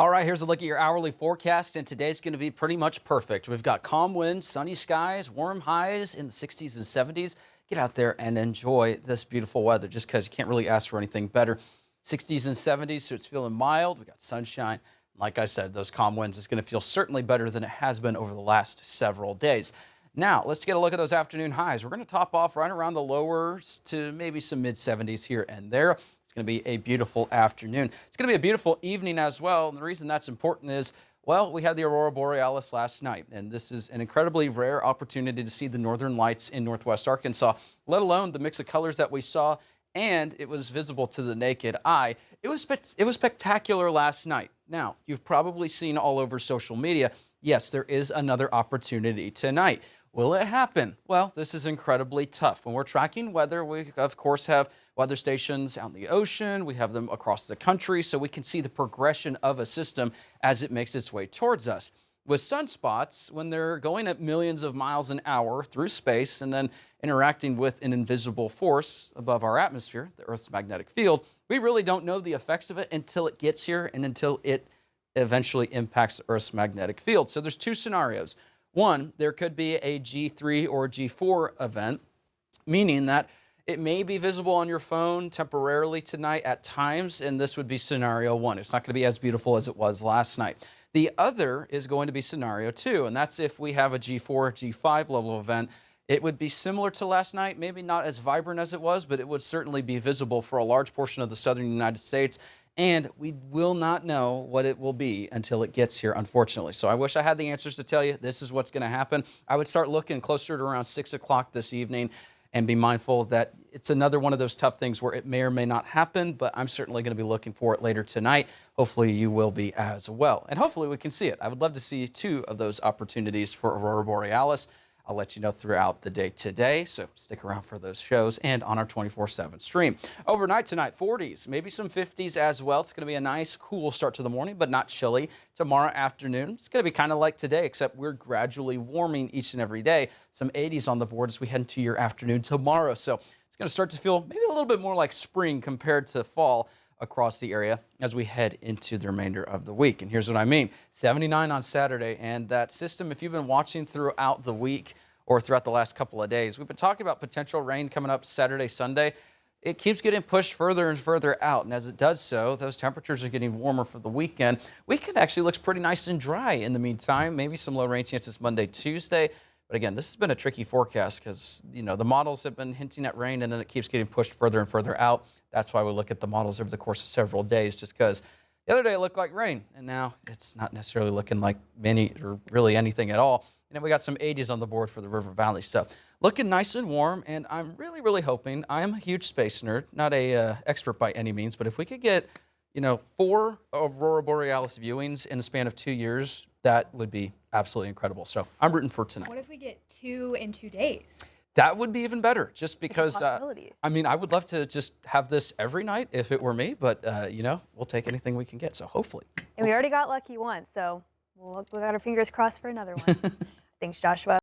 All right, here's a look at your hourly forecast, and today's going to be pretty much perfect. We've got calm winds, sunny skies, warm highs in the 60s and 70s. Get out there and enjoy this beautiful weather just because you can't really ask for anything better. 60s and 70s, so it's feeling mild. We got sunshine. Like I said, those calm winds is going to feel certainly better than it has been over the last several days. Now, let's get a look at those afternoon highs. We're going to top off right around the lowers to maybe some mid-70s here and there. It's going to be a beautiful afternoon. It's going to be a beautiful evening as well. And the reason that's important is, well, we had the Aurora Borealis last night, and this is an incredibly rare opportunity to see the northern lights in northwest Arkansas, let alone the mix of colors that we saw, and it was visible to the naked eye. It was spectacular last night. Now, you've probably seen all over social media, yes, there is another opportunity tonight. Will it happen? Well, this is incredibly tough. When we're tracking weather, we, of course, have weather stations out in the ocean. We have them across the country, so we can see the progression of a system as it makes its way towards us. With sunspots, when they're going at millions of miles an hour through space and then interacting with an invisible force above our atmosphere, the Earth's magnetic field, we really don't know the effects of it until it gets here and until it eventually impacts the Earth's magnetic field. So there's two scenarios. One, there could be a G3 or G4 event, meaning that it may be visible on your phone temporarily tonight at times, and this would be scenario one. It's not going to be as beautiful as it was last night. The other is going to be scenario two, and that's if we have a G4, G5 level event. It would be similar to last night, maybe not as vibrant as it was, but it would certainly be visible for a large portion of the southern United States. And we will not know what it will be until it gets here, unfortunately. So I wish I had the answers to tell you this is what's going to happen. I would start looking closer to around 6 o'clock this evening and be mindful that it's another one of those tough things where it may or may not happen, but I'm certainly going to be looking for it later tonight. Hopefully you will be as well. And hopefully we can see it. I would love to see two of those opportunities for Aurora Borealis. I'll let you know throughout the day today, so stick around for those shows and on our 24/7 stream. Overnight tonight, 40s, maybe some 50s as well. It's going to be a nice, cool start to the morning, but not chilly. Tomorrow afternoon, it's going to be kind of like today, except we're gradually warming each and every day. Some 80s on the board as we head into your afternoon tomorrow. So it's going to start to feel maybe a little bit more like spring compared to fall across the area as we head into the remainder of the week. And here's what I mean. 79 on Saturday, and that system, if you've been watching throughout the week or throughout the last couple of days, we've been talking about potential rain coming up Saturday, Sunday. It keeps getting pushed further and further out, and as it does so, those temperatures are getting warmer for the weekend. Weekend actually looks pretty nice and dry in the meantime. Maybe some low rain chances Monday, Tuesday. But again, this has been a tricky forecast because, you know, the models have been hinting at rain and then it keeps getting pushed further and further out. That's why we look at the models over the course of several days, just because the other day it looked like rain and now it's not necessarily looking like many or really anything at all. And then we got some 80s on the board for the River Valley. So looking nice and warm, and I'm really, really hoping, I'm a huge space nerd, not a expert by any means, but if we could get, you know, 4 Aurora Borealis viewings in the span of 2 years, that would be absolutely incredible. So I'm rooting for tonight. What if we get 2 in 2 days? That would be even better, just because, Possibility. I mean, I would love to just have this every night if it were me, but, you know, we'll take anything we can get, so hopefully. And we already got lucky once, so we got our fingers crossed for another one. Thanks, Joshua.